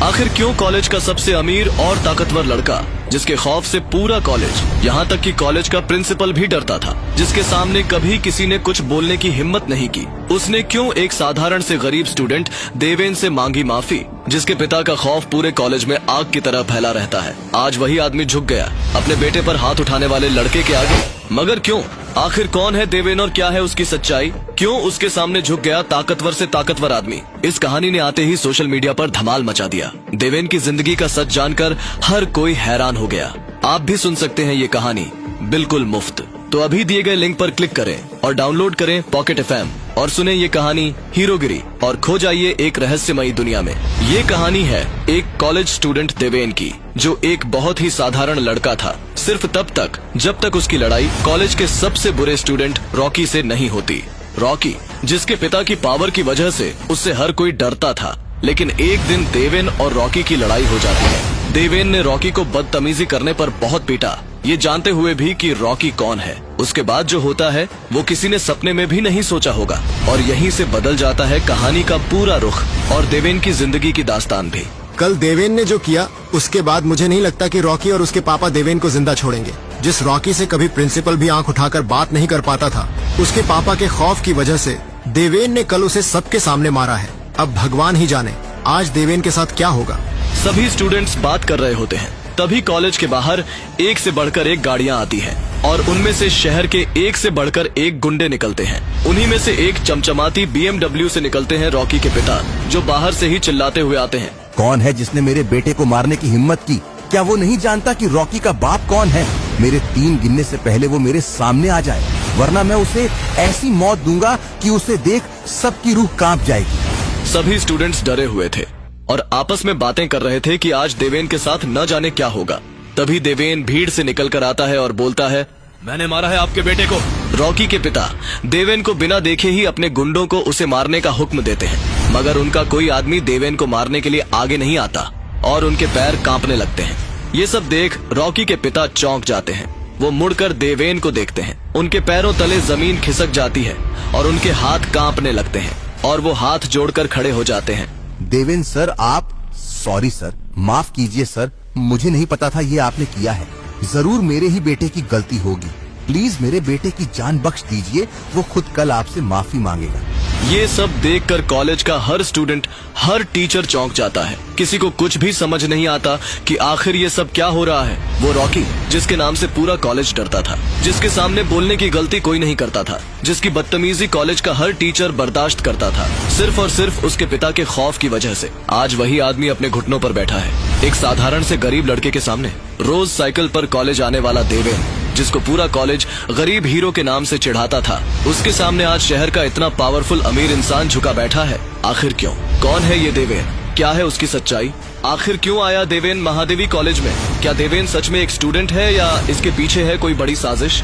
आखिर क्यों कॉलेज का सबसे अमीर और ताकतवर लड़का, जिसके खौफ से पूरा कॉलेज, यहाँ तक कि कॉलेज का प्रिंसिपल भी डरता था, जिसके सामने कभी किसी ने कुछ बोलने की हिम्मत नहीं की, उसने क्यों एक साधारण से गरीब स्टूडेंट देवेन से मांगी माफी, जिसके पिता का खौफ पूरे कॉलेज में आग की तरह फैला रहता है। आज वही आदमी झुक गया अपने बेटे पर हाथ उठाने वाले लड़के के आगे। मगर क्यों? आखिर कौन है देवेन और क्या है उसकी सच्चाई? क्यों उसके सामने झुक गया ताकतवर से ताकतवर आदमी? इस कहानी ने आते ही सोशल मीडिया पर धमाल मचा दिया। देवेन की जिंदगी का सच जानकर हर कोई हैरान हो गया। आप भी सुन सकते हैं ये कहानी बिल्कुल मुफ्त। तो अभी दिए गए लिंक पर क्लिक करें और डाउनलोड करें पॉकेट FM और सुने ये कहानी हीरोगिरी और खो जाइए एक रहस्यमयी दुनिया में। ये कहानी है एक कॉलेज स्टूडेंट देवेन की, जो एक बहुत ही साधारण लड़का था, सिर्फ तब तक जब तक उसकी लड़ाई कॉलेज के सबसे बुरे स्टूडेंट रॉकी से नहीं होती। रॉकी, जिसके पिता की पावर की वजह से उससे हर कोई डरता था। लेकिन एक दिन देवेन और रॉकी की लड़ाई हो जाती है। देवेन ने रॉकी को बदतमीजी करने पर बहुत पीटा, ये जानते हुए भी कि रॉकी कौन है। उसके बाद जो होता है वो किसी ने सपने में भी नहीं सोचा होगा, और यहीं से बदल जाता है कहानी का पूरा रुख और देवेन की जिंदगी की दास्तान भी। कल देवेन ने जो किया, उसके बाद मुझे नहीं लगता कि रॉकी और उसके पापा देवेन को जिंदा छोड़ेंगे। जिस रॉकी से कभी प्रिंसिपल भी आंख उठाकर बात नहीं कर पाता था, उसके पापा के खौफ की वजह से देवेन ने कल उसे सबके सामने मारा है। अब भगवान ही जाने आज देवेन के साथ क्या होगा। सभी स्टूडेंट्स बात कर रहे होते हैं, तभी कॉलेज के बाहर एक से बढ़कर एक गाड़ियां आती हैं और उनमें से शहर के एक से बढ़कर एक गुंडे निकलते हैं। उन्हीं में से एक चमचमाती BMW से निकलते हैं रॉकी के पिता, जो बाहर से ही चिल्लाते हुए आते हैं। कौन है जिसने मेरे बेटे को मारने की हिम्मत की? क्या वो नहीं जानता कि रॉकी का बाप कौन है? मेरे 3 गिनने से पहले वो मेरे सामने आ जाए, वरना मैं उसे ऐसी मौत दूंगा कि उसे देख सबकी रूह कांप जाएगी। सभी स्टूडेंट्स डरे हुए थे और आपस में बातें कर रहे थे कि आज देवेन के साथ न जाने क्या होगा। तभी देवेन भीड़ से निकल कर आता है और बोलता है, मैंने मारा है आपके बेटे को। रॉकी के पिता देवेन को बिना देखे ही अपने गुंडों को उसे मारने का हुक्म देते हैं, मगर उनका कोई आदमी देवेन को मारने के लिए आगे नहीं आता और उनके पैर कांपने लगते हैं। ये सब देख रॉकी के पिता चौंक जाते हैं। वो मुड़कर देवेन को देखते हैं, उनके पैरों तले जमीन खिसक जाती है और उनके हाथ कांपने लगते हैं और वो हाथ जोड़कर खड़े हो जाते हैं। देवेन सर, आप सॉरी सर, माफ कीजिए सर, मुझे नहीं पता था ये आपने किया है। जरूर मेरे ही बेटे की गलती होगी, प्लीज मेरे बेटे की जान बख्श दीजिए, वो खुद कल आपसे माफी मांगेगा। ये सब देखकर कॉलेज का हर स्टूडेंट, हर टीचर चौंक जाता है। किसी को कुछ भी समझ नहीं आता कि आखिर ये सब क्या हो रहा है। वो रॉकी, जिसके नाम से पूरा कॉलेज डरता था, जिसके सामने बोलने की गलती कोई नहीं करता था, जिसकी बदतमीजी कॉलेज का हर टीचर बर्दाश्त करता था, सिर्फ और सिर्फ उसके पिता के खौफ की वजह से, आज वही आदमी अपने घुटनों पर बैठा है एक साधारण से गरीब लड़के के सामने। रोज साइकिल पर कॉलेज आने वाला देवेन, जिसको पूरा कॉलेज गरीब हीरो के नाम से चिढ़ाता था, उसके सामने आज शहर का इतना पावरफुल अमीर इंसान झुका बैठा है। आखिर क्यों? कौन है ये देवेन? क्या है उसकी सच्चाई? आखिर क्यों आया देवेन महादेवी कॉलेज में? क्या देवेन सच में एक स्टूडेंट है या इसके पीछे है कोई बड़ी साजिश?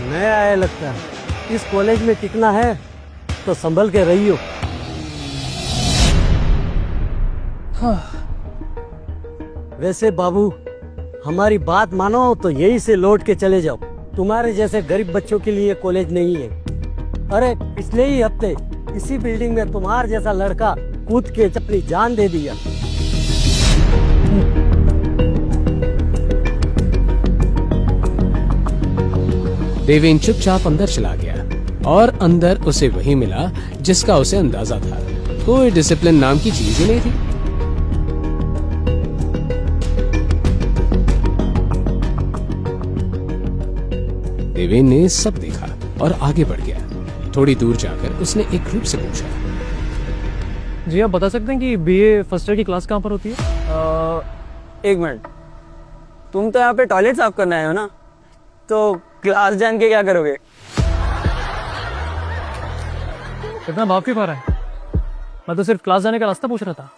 नया आया लगता है। इस कॉलेज में टिकना है तो संभल के रहियो। वैसे बाबू, हमारी बात मानो तो यही से लौट के चले जाओ। तुम्हारे जैसे गरीब बच्चों के लिए कॉलेज नहीं है। अरे पिछले ही हफ्ते इसी बिल्डिंग में तुम्हारे जैसा लड़का कूद के अपनी जान दे दिया। देवेन चुपचाप अंदर चला गया और अंदर उसे वही मिला जिसका उसे अंदाजा था। कोई डिसिप्लिन नाम की चीज ही नहीं थी। देवेन ने सब देखा और आगे बढ़ गया। थोड़ी दूर जाकर उसने एक ग्रुप से पूछा, जी आप बता सकते हैं कि BA फर्स्ट ईयर की क्लास कहाँ पर होती है? एक मिनट, तुम तो यहाँ पे टॉयलेट साफ करने आए हो ना, तो क्लास जान के क्या करोगे? इतना भाव क्यों पा रहा है? मैं तो सिर्फ क्लास जाने का रास्ता पूछ रहा था।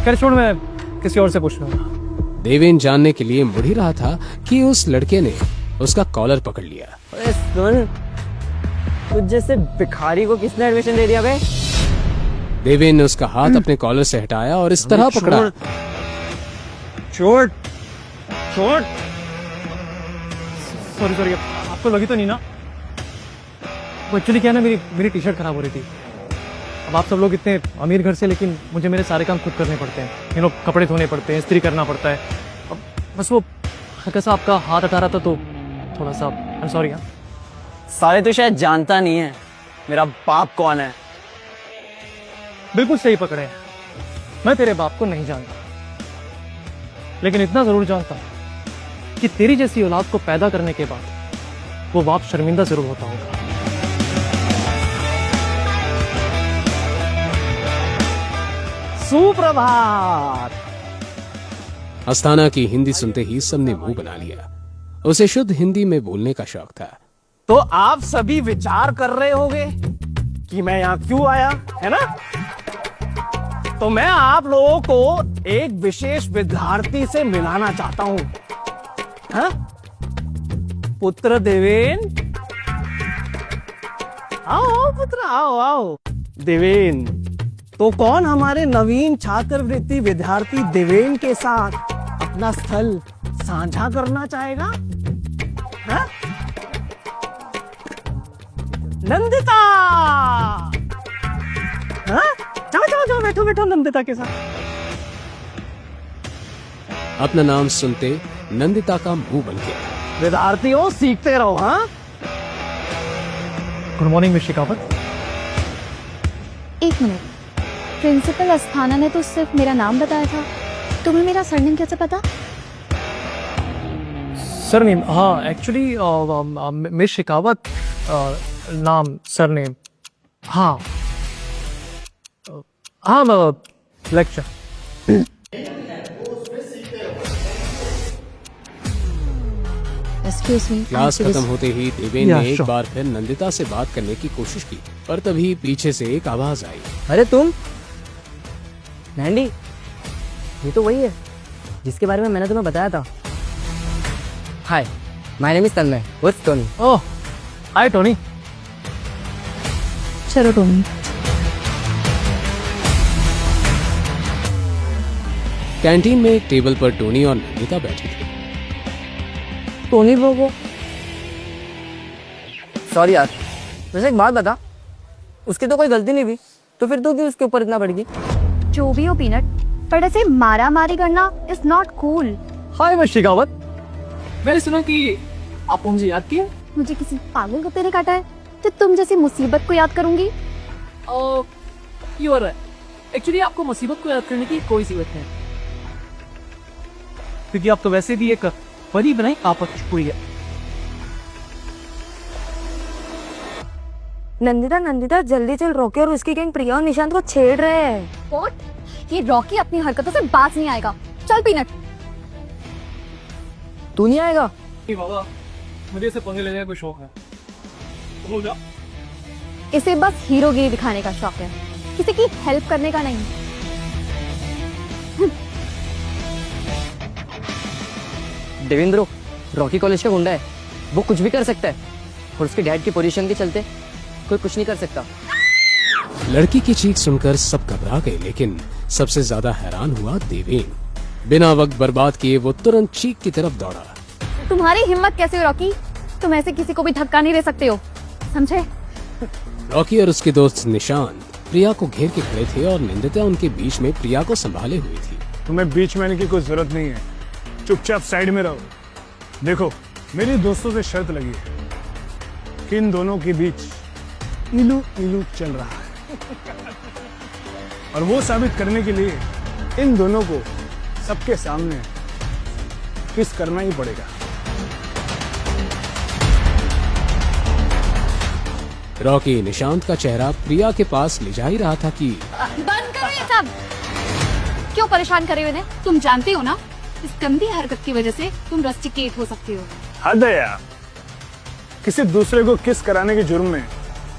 खैर छोड़, मैं किसी और से पूछ रहा हूँ। देवेन जानने के लिए मुड़ ही रहा था कि उस लड़के ने उसका कॉलर पकड़ लिया। अरे सुन, तुझ जैसे भिखारी को किसने एडमिशन दे दिया बे? देवेन ने उसका हाथ अपने कॉलर से हटाया और इस तरह पकड़ा। छोड़ छोड़। सॉरी, आपको लगी तो नहीं ना? वो एक्चुअली क्या है ना, मेरी टी शर्ट खराब हो रही थी। अब आप सब लोग इतने अमीर घर से, लेकिन मुझे मेरे सारे काम खुद करने पड़ते हैं। कपड़े धोने पड़ते हैं, इस्त्री करना पड़ता है। अब बस वो हल्का सा आपका हाथ हटा रहा था तो थोड़ा सा आई एम सॉरी। साले तो शायद जानता नहीं है मेरा बाप कौन है। बिल्कुल सही पकड़े हैं, मैं तेरे बाप को नहीं जानता, लेकिन इतना जरूर जानता हूं कि तेरी जैसी औलाद को पैदा करने के बाद वो बाप शर्मिंदा जरूर होता होगा। सुप्रभात। अस्थाना की हिंदी सुनते ही सबने मुंह बना लिया। उसे शुद्ध हिंदी में बोलने का शौक था। तो आप सभी विचार कर रहे होंगे कि मैं यहाँ क्यों आया, है ना? तो मैं आप लोगों को एक विशेष विद्यार्थी से मिलाना चाहता हूं। हाँ? पुत्र देवेन, आओ पुत्र, आओ आओ। देवेन, तो कौन हमारे नवीन छात्रवृत्ति विद्यार्थी देवेन के साथ अपना स्थल साझा करना चाहेगा? हाँ? नंदिता, हाँ? जाओ जाओ जाओ, बैठो बैठो नंदिता के साथ। अपना नाम सुनते नंदिता का मुंह बन गया। विद्यार्थियों, सीखते रहो। हाँ, गुड मॉर्निंग मिस शेखावत। एक मिनट, प्रिंसिपल अस्थाना ने तो सिर्फ मेरा नाम बताया था, तुम्हें मेरा सरनेम कैसे पता? सरनेम? हाँ, एक्चुअली मिस शेखावत नाम, सरनेम। हाँ हाँ, लेक्चर। Excuse me. क्लास खत्म होते ही देवेन Yeah, ने एक sure. बार फिर नंदिता से बात करने की कोशिश की, पर तभी पीछे से एक आवाज आई। अरे तुम नैंडी, ये तो वही है जिसके बारे में मैंने तुम्हें बताया था। हाय, माय नेम इज तन्मय, उर्फ टोनी। ओह, हाय टोनी। चलो टोनी। कैंटीन में एक टेबल पर टोनी और नंदिता बैठी थी। टोनी बोगो, सॉरी यार, वैसे एक बात बता, उसकी तो कोई गलती नहीं थी, तो फिर तू क्यों उसके ऊपर इतना बढ़ गई? जो भी हो पीनट, पर ऐसे मारा मारी करना is not cool. Hi miss Shekhawat, मैंने सुना कि आपको मुझे याद किया। मुझे किसी पागल कुत्ते ने काटा है तो तुम जैसी मुसीबत को याद करूंगी? यू आर राइट, एक्चुअली आपको मुसीबत को याद करने की कोई जरूरत नहीं, क्योंकि आप तो वैसे भी एक बड़ी बनाई आपत छुड़ी है। नंदिता नंदिता जल्दी चल, रॉकी और उसकी गैंग प्रिया और निशांत को छेड़ रहे हैं। व्हाट? ये रॉकी अपनी हरकतों से बाज नहीं आएगा। चल पीनट। तू नहीं आएगा? नहीं बाबा, मुझे इसे पंगे लेने का कोई शौक है। हो जा। इसे बस हीरोगिरी दिखाने का शौक है, किसी की हेल्प करने का नहीं। देवेंद्रो, रॉकी कॉलेज का गुंडा है, वो कुछ भी कर सकता है, और उसके डैड की पोजीशन के चलते कोई कुछ नहीं कर सकता। लड़की की चीख सुनकर सब घबरा गए, लेकिन सबसे ज्यादा हैरान हुआ देवेन। बिना वक्त बर्बाद किए वो तुरंत चीख की तरफ दौड़ा। तुम्हारी हिम्मत कैसे हो रॉकी? तुम ऐसे किसी को भी धक्का नहीं दे सकते हो, समझे? रॉकी और उसके दोस्त निशांत प्रिया को घेर के खड़े थे और नंदिता उनके बीच में प्रिया को संभाले हुई थी। तुम्हें बीच में आने की कोई जरूरत नहीं है, चुपचाप साइड में रहो। देखो, मेरी दोस्तों से शर्त लगी है कि इन दोनों के बीच इलू इलू चल रहा है, और वो साबित करने के लिए इन दोनों को सबके सामने किस करना ही पड़ेगा। रॉकी निशांत का चेहरा प्रिया के पास ले जा ही रहा था कि बंद करो ये सब। क्यों परेशान करे हुए? तुम जानते हो ना, इस गंदी हरकत की वजह से तुम रस्टिकेट हो सकते हो। हद है यार, किसी दूसरे को किस कराने के जुर्म में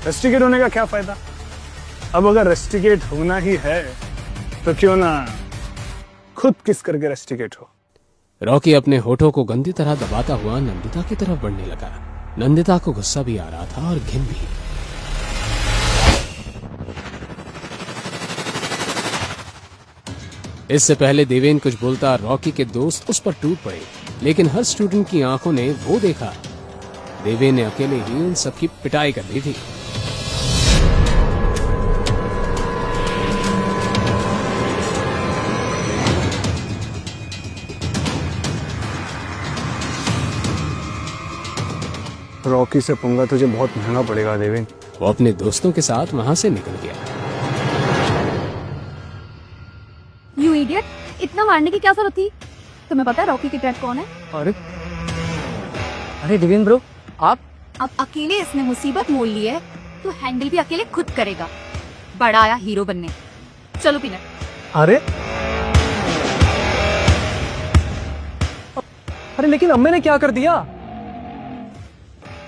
रस्टिकेट होने का क्या फायदा? अब अगर रस्टिकेट होना ही है तो क्यों ना खुद किस करके रस्टिकेट हो। रॉकी अपने होठों को गंदी तरह दबाता हुआ नंदिता की तरफ बढ़ने लगा। नंदिता को गुस्सा भी आ रहा था और घिन भी। इससे पहले देवेन कुछ बोलता, रॉकी के दोस्त उस पर टूट पड़े, लेकिन हर स्टूडेंट की आंखों ने वो देखा, देवेन ने अकेले ही उन सबकी पिटाई कर दी थी। रॉकी से पंगा तुझे बहुत महंगा पड़ेगा देवेन। वो अपने दोस्तों के साथ वहां से निकल गया। यू इडियट, इतना मारने की क्या जरूरत थी? तुम्हें पता है रॉकी की डैड कौन है? अरे दिव्यन ब्रो, आप अब अकेले इसने मुसीबत मोल ली है तो हैंडल भी अकेले खुद करेगा। बड़ा आया हीरो बनने। चलो पीनट। अरे लेकिन अम्मे ने क्या कर दिया?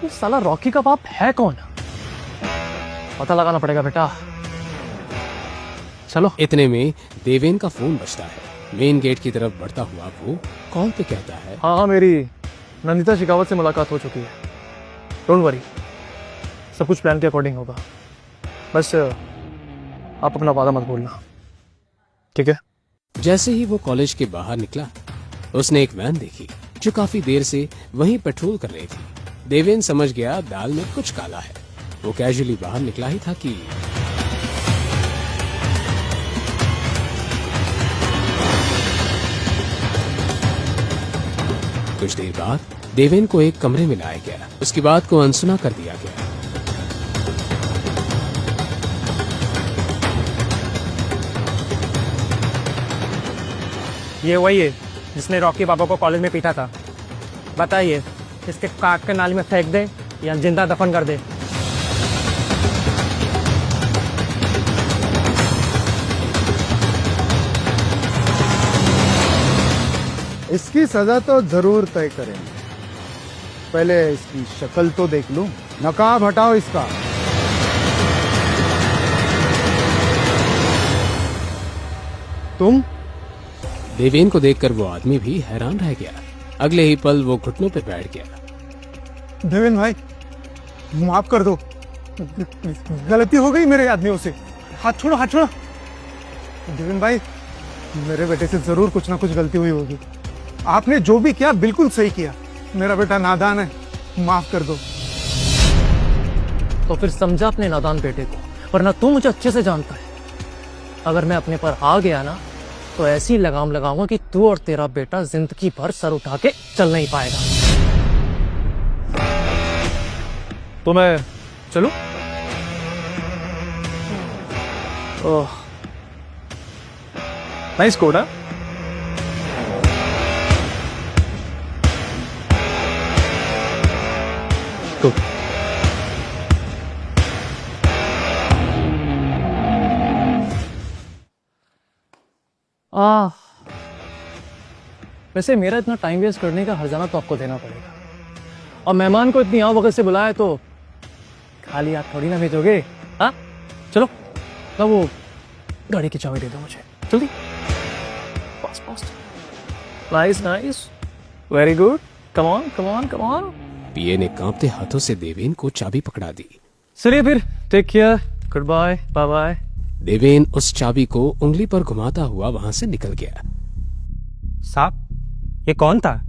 ये साला रॉकी का बाप है कौन? पता लगाना पड़ेगा बेटा। चलो। इतने में देवेन का फोन बजता है। मेन गेट की तरफ बढ़ता हुआ वो कॉल पे कहता है, हाँ, मेरी नंदिता शेखावत से मुलाकात हो चुकी है। डोंट वरी, सब कुछ प्लान के अकॉर्डिंग होगा। बस आप अपना वादा मत भूलना, ठीक है? जैसे ही वो कॉलेज के बाहर निकला, उसने एक वैन देखी जो काफी देर से वहीं पेट्रोल कर रही थी। देवेन समझ गया दाल में कुछ काला है। वो कैजुअली बाहर निकला ही था कि कुछ देर बाद देवेन को एक कमरे में लाया गया। उसकी बात को अनसुना कर दिया गया। ये वही है जिसने रॉकी पापा को कॉलेज में पीटा था। बताइए, इसके काट के नाली में फेंक दे या जिंदा दफन कर दे? इसकी सजा तो जरूर तय करेंगे। पहले इसकी शक्ल तो देख लूं। नकाब हटाओ इसका। तुम? देवेन को देखकर वो आदमी भी हैरान रह गया। अगले ही पल वो घुटनों पे बैठ गया। देवेन भाई, माफ कर दो, गलती हो गई मेरे आदमियों से। हाथ छोड़ो, हाथ छोड़ो। देवेन भाई, मेरे बेटे से जरूर कुछ ना कुछ गलती हुई होगी। आपने जो भी किया बिल्कुल सही किया। मेरा बेटा नादान है, माफ कर दो। तो फिर समझा अपने नादान बेटे को, वरना तू मुझे अच्छे से जानता है। अगर मैं अपने पर आ गया ना तो ऐसी लगाम लगाऊंगा कि तू और तेरा बेटा जिंदगी भर सर उठा के चल नहीं पाएगा। तो मैं चलूं? ओह, नाइस कोड। गुड। वैसे मेरा इतना टाइम वेस्ट करने का हर्जाना तो आपको देना पड़ेगा। और मेहमान को इतनी वक्त से बुलाया तो खाली हाथ थोड़ी ना भेजोगे। हाँ, चलो ना, वो गाड़ी की चाबी दे दो मुझे जल्दी। Fast fast. Nice nice, very good. Come on come on come on. PA ने कांपते हाथों से देवेन को चाबी पकड़ा दी। चलिए फिर, take care, goodbye, bye bye. Deven उस चाबी को उंगली पर घुमाता हुआ वहां से निकल गया। साहब, ये कौन था?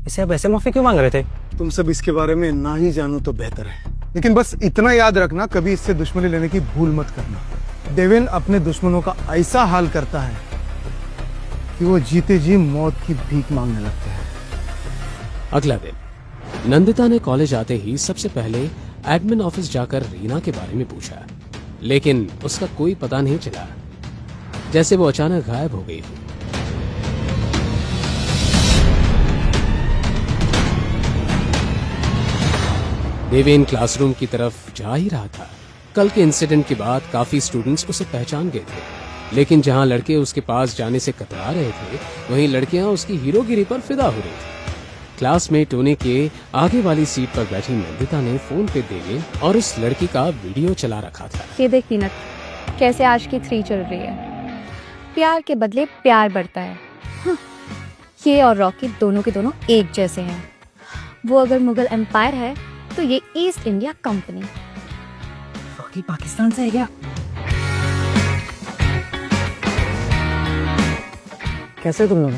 इसे अब ऐसे माफी क्यों मांग रहे थे? तुम सब इसके बारे में ना ही जानो तो बेहतर है। लेकिन बस इतना याद रखना, कभी इससे दुश्मनी लेने की भूल मत करना। देवेन अपने दुश्मनों का ऐसा हाल करता है कि वो जीते जी मौत की भीख मांगने लगते हैं। अगला दिन नंदिता ने कॉलेज आते ही सबसे पहले एडमिन ऑफिस जाकर रीना के बारे में पूछा, लेकिन उसका कोई पता नहीं चला, जैसे वो अचानक गायब हो गई हो। देवेन क्लासरूम की तरफ जा ही रहा था। कल के इंसिडेंट के बाद काफी स्टूडेंट्स उसे पहचान गए थे, लेकिन जहां लड़के उसके पास जाने से कतरा रहे थे, वहीं लड़कियां उसकी हीरोगिरी पर फिदा हो रही थी। क्लासमेट होने के आगे वाली सीट पर बैठी नंदिता ने फोन पे देवेन और उस लड़की का वीडियो चला रखा था। ये देख पीनट, कैसे आज की 3 चल रही है। प्यार के बदले प्यार बढ़ता है। हाँ, ये और रॉकी दोनों के दोनों एक जैसे हैं। वो अगर मुगल एम्पायर है तो ये east India company. Rocky Pakistan से है क्या? कैसे तुम लोग?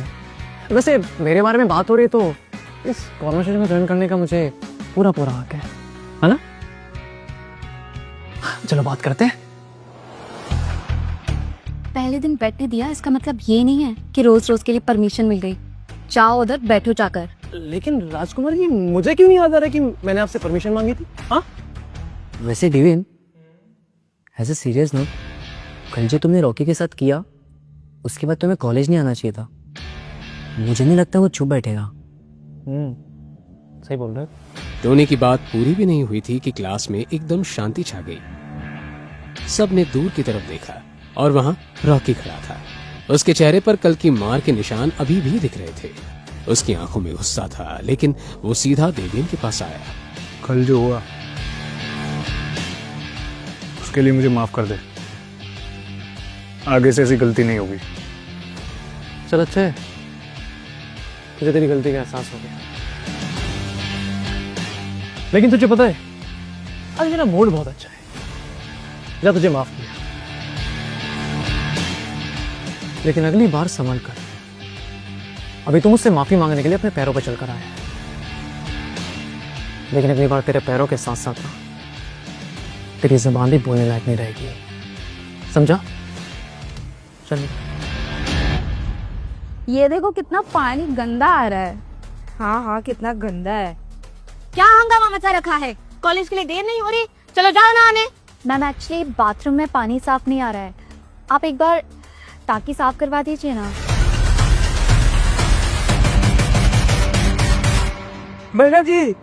वैसे मेरे बारे में बात हो रही है तो इस कॉन्वर्सेशन में ज्वाइन करने का मुझे पूरा हक है ना? चलो बात करते हैं। पहले दिन बैठने दिया, इसका मतलब ये नहीं है कि रोज रोज के लिए परमिशन मिल गई। जाओ उधर बैठो जाकर। लेकिन राजकुमार जी, मुझे क्यों नहीं याद आ रहा कि मैंने आपसे परमिशन मांगी थी? हाँ, वैसे Devin, as a serious note, कल जो तुमने रॉकी के साथ किया उसके बाद तुम्हें कॉलेज नहीं आना चाहिए था। मुझे नहीं लगता वो चुप बैठेगा। सही बोल रहे हो। टोनी की बात पूरी भी नहीं हुई थी कि क्लास में एकदम शांति छा गई। सब ने दूर की तरफ देखा और वहां रॉकी खड़ा था। उसके चेहरे पर कल की मार के निशान अभी भी दिख रहे थे। उसकी आंखों में गुस्सा था, लेकिन वो सीधा देवेन के पास आया। कल जो हुआ उसके लिए मुझे माफ कर दे। आगे से ऐसी गलती नहीं होगी। चल अच्छा है, मुझे तेरी गलती का एहसास हो गया। लेकिन तुझे पता है, आज मेरा मूड बहुत अच्छा है। जा, तुझे माफ किया, लेकिन अगली बार संभल कर। अभी तुम मुझसे माफी मांगने के लिए अपने पैरों पर चलकर आया है, लेकिन अगली बार तेरे पैरों के साथ साथ ना तेरी जुबान भी बोलने लायक नहीं रहेगी, समझा? चल। ये देखो कितना पानी गंदा आ रहा है। हाँ हाँ, कितना गंदा है। क्या हंगामा मचा रखा है? कॉलेज के लिए देर नहीं हो रही? चलो जाओ नहाने। मैम, एक्चुअली बाथरूम में पानी साफ नहीं आ रहा है। आप एक बार टाकी साफ करवा दीजिए ना। मैडम जी,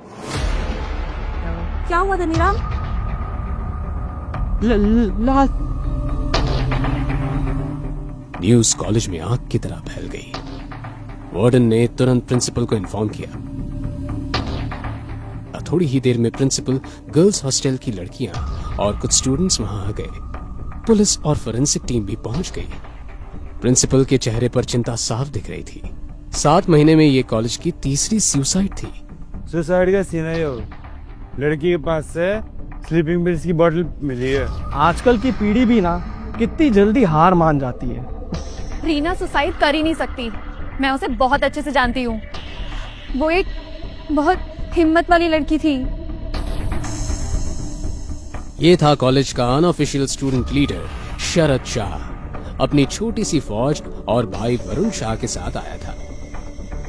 क्या हुआ धनीराम? न्यूज कॉलेज में आग की तरह फैल गई। वार्डन ने तुरंत प्रिंसिपल को इन्फॉर्म किया। थोड़ी ही देर में प्रिंसिपल, गर्ल्स हॉस्टल की लड़कियां और कुछ स्टूडेंट्स वहां आ गए। पुलिस और फोरेंसिक टीम भी पहुंच गई। प्रिंसिपल के चेहरे पर चिंता साफ दिख रही थी। 7 महीने में ये कॉलेज की तीसरी सुसाइड थी। सुसाइड का सीन है। लड़की के पास से स्लीपिंग पिल्स की बोतल मिली है। आजकल की पीढ़ी भी ना कितनी जल्दी हार मान जाती है। रीना सुसाइड कर ही नहीं सकती। मैं उसे बहुत अच्छे से जानती हूँ। वो एक बहुत हिम्मत वाली लड़की थी। ये था कॉलेज का अनऑफिशियल स्टूडेंट लीडर शरद शाह। अपनी छोटी सी फौज और भाई वरुण शाह के साथ आया था।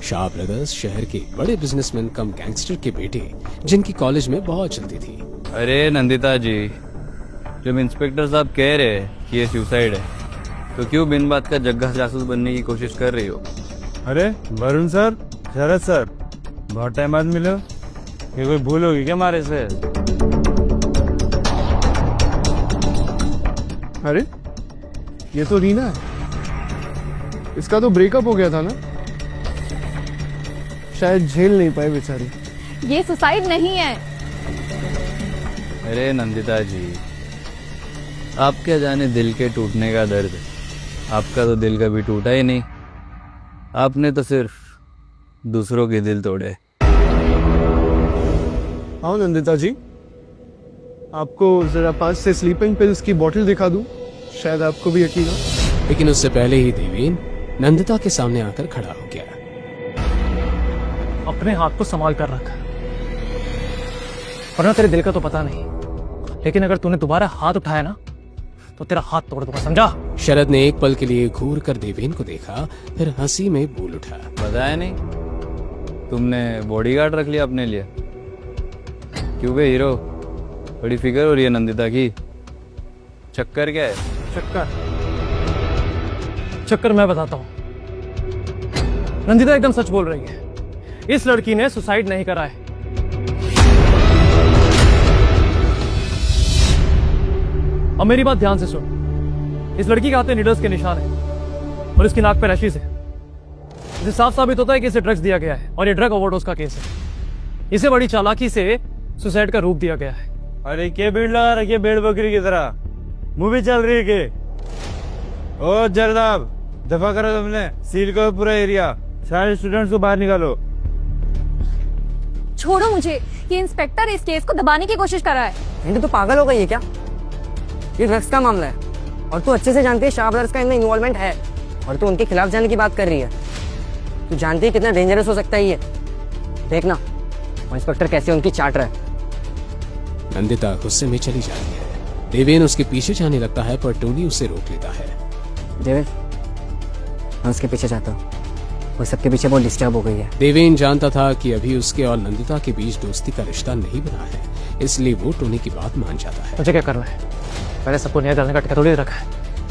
शाह ब्रदर्स शहर के बड़े बिजनेसमैन कम गैंगस्टर के बेटे, जिनकी कॉलेज में बहुत चलती थी। अरे नंदिता जी, जब इंस्पेक्टर साहब कह रहे हैं कि ये सुसाइड है, तो क्यों बिन बात का जग्गा जासूस बनने की कोशिश कर रही हो? अरे वरुण सर, शरद सर, बहुत टाइम बाद मिले हो। ये कोई भूल होगी क्या हमारे से? अरे ये तो रीना है। इसका तो ब्रेकअप हो गया था ना, शायद झेल नहीं पाए बेचारी। ये सुसाइड नहीं है। अरे नंदिता जी, आप क्या जाने दिल के टूटने का दर्द। आपका तो दिल कभी टूटा ही नहीं। आपने तो सिर्फ दूसरों के दिल तोड़े। हाँ नंदिता जी, आपको जरा पास से स्लीपिंग पिल्स की बोतल दिखा दूं, शायद आपको भी यकीन हो। लेकिन उससे पहले ही देवेन नंदिता के सामने आकर खड़ा हो गया। अपने हाथ को संभाल कर रख, वरना तेरे दिल का तो पता नहीं, लेकिन अगर तूने दोबारा हाथ उठाया ना तो तेरा हाथ तोड़ दूंगा, समझा? शरद ने एक पल के लिए घूर कर देवेन को देखा, फिर हंसी में बोल उठा। बताया नहीं? तुमने बॉडीगार्ड रख लिया अपने लिए। क्यों बे हीरो, बड़ी फिक्र हो रही है नंदिता की। चक्कर क्या है? चक्कर मैं बताता हूँ। नंदिता एकदम सच बोल रही है। इस लड़की ने सुसाइड नहीं करा है। अब मेरी बात ध्यान से सुन। इस लड़की के हाथ में नीडल्स के निशान है और इसकी नाक पे रैशेस है। इसे साफ साबित होता है कि इसे ड्रग्स दिया गया है और ये ड्रग ओवरडोज का केस है। इसे बड़ी चालाकी से सुसाइड का रूप दिया गया है। अरे क्या भीड़ लगा रखी है भेड़ बकरी की तरह? मूवी चल रही है के? ओ जरदाब, दफा करो तुमने, सील करो पूरा एरिया, सारे स्टूडेंट्स को बाहर निकालो। छोड़ो मुझे। ये इंस्पेक्टर इस केस को दबाने की कोशिश कर रहा है। तो पागल हो गई है क्या? ये ड्रग्स का मामला है और तू अच्छे से जानती है शाह ब्रदर्स का इनमें इन्वॉल्वमेंट है, और तू उनके खिलाफ जाने की बात कर रही है। तू जानती है कितना डेंजरस हो सकता है ये। देखना वो इंस्पेक्टर कैसे उनकी चाट रहा है। नंदिता गुस्से में चली जाती है। देवेन उसके पीछे जाने लगता है, पर टोनी उसे रोक लेता है। देवेन, मैं उसके पीछे जाता हूँ। वो सबके पीछे बहुत डिस्टर्ब हो गई है। देवेन जानता था कि अभी उसके और नंदिता के बीच दोस्ती का रिश्ता नहीं बना है, इसलिए वो टोनी की बात मान जाता है। मुझे क्या करना है? पहले सबको न्याय डालने का टिकट थोड़ी रखा है।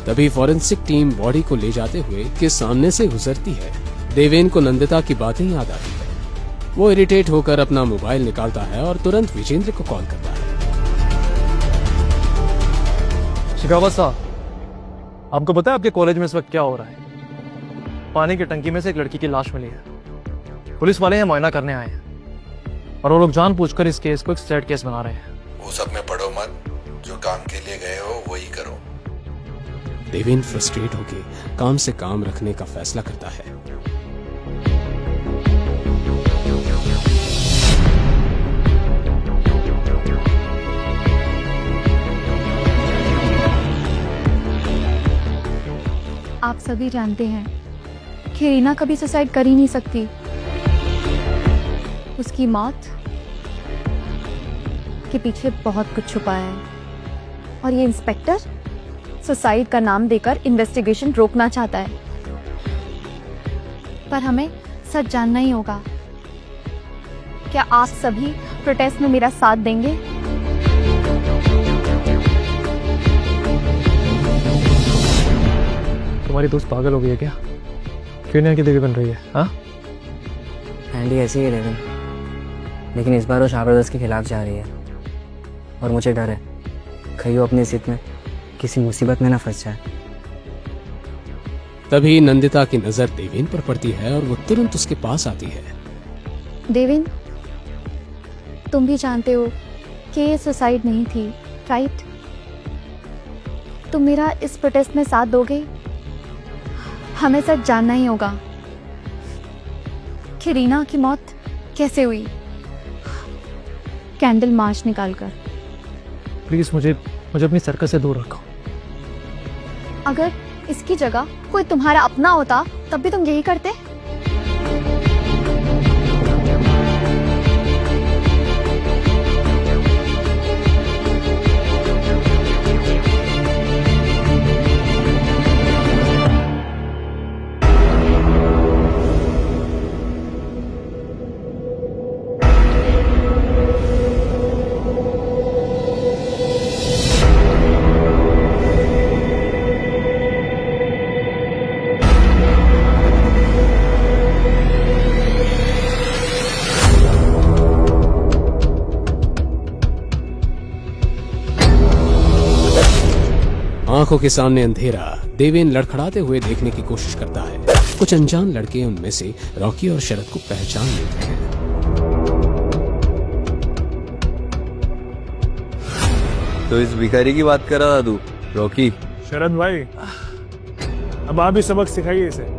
तभी फॉरेंसिक टीम बॉडी को ले जाते हुए के सामने से गुजरती है। देवेन को नंदिता की बातें याद आती है। वो इरिटेट होकर अपना मोबाइल निकालता है और तुरंत विजेंद्र को कॉल करता है। शिकावत साहब, आपको पता है आपके कॉलेज में इस वक्त क्या हो रहा है? पानी की टंकी में से एक लड़की की लाश मिली है। पुलिस वाले यहाँ मुआयना करने आए हैं और वो लोग जानबूझकर इस केस को एक स्टेट केस बना रहे हैं। वो सब में पढ़ो मत, जो काम के लिए गए हो वही करो। देवेन फ्रस्ट्रेट होकर काम से काम रखने का फैसला करता है। आप सभी जानते हैं कि रीना कभी सुसाइड कर ही नहीं सकती। उसकी मौत के पीछे बहुत कुछ छुपा है और ये इंस्पेक्टर सुसाइड का नाम देकर इन्वेस्टिगेशन रोकना चाहता है। पर हमें सच जानना ही होगा। क्या आप सभी प्रोटेस्ट में मेरा साथ देंगे? तुम्हारी दोस्त पागल हो गई है क्या? क्यों नहीं की देवी बन रही है? हाँ, एंडी ऐसी ही है लेकिन इस बार वो शाह ब्रदर्स के खिलाफ जा रही है और मुझे डर है कहीं वो अपनी जिद में किसी मुसीबत में ना फंस जाए। तभी नंदिता की नजर देवेन पर पड़ती है और वो तुरंत उसके पास आती है। देवेन, तुम भी जानते हो कि ये सुसाइड नहीं थी, राइट? तुम मेरा इस प्रोटेस्ट में साथ दोगे? हमें सच जानना ही होगा कि रीना की मौत कैसे हुई, कैंडल मार्च निकालकर। प्लीज मुझे अपनी सर्कस से दूर रखो। अगर इसकी जगह कोई तुम्हारा अपना होता तब भी तुम यही करते? आंखों के सामने अंधेरा। देवेन लड़खड़ाते हुए देखने की कोशिश करता है। कुछ अनजान लड़के उनमें से रॉकी और शरद को पहचान लेते हैं। तो इस भिखारी की बात कर रहा था तू, रॉकी? शरद भाई, अब आप ही सबक सिखाइए इसे।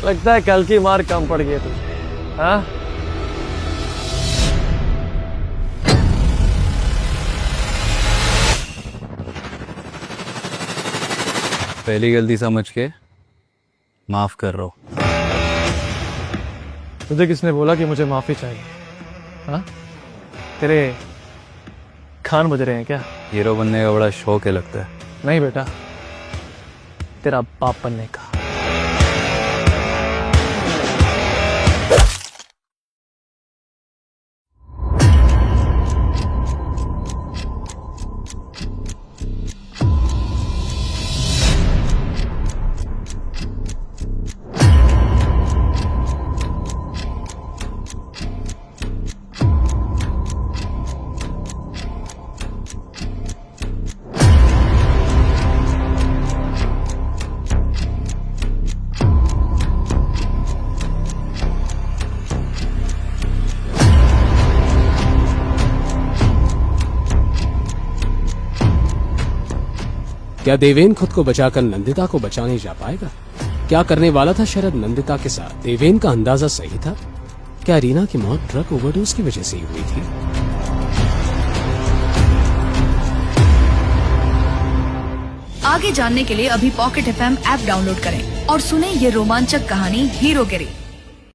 लगता है कल की मार कम पड़ गई तुझे, हाँ? पहली गलती समझ के माफ कर रहा हूं। तुझे किसने बोला कि मुझे माफी चाहिए? हाँ, तेरे खान बज रहे हैं क्या? हीरो बनने का बड़ा शौक है लगता है। नहीं बेटा, तेरा बाप बनने का। क्या देवेन खुद को बचाकर नंदिता को बचाने जा पाएगा? क्या करने वाला था शरद नंदिता के साथ? देवेन का अंदाजा सही था? क्या रीना की मौत ड्रग ओवरडोज की वजह से ही हुई थी? आगे जानने के लिए अभी पॉकेट FM ऐप डाउनलोड करें और सुने ये रोमांचक कहानी हीरोगिरी।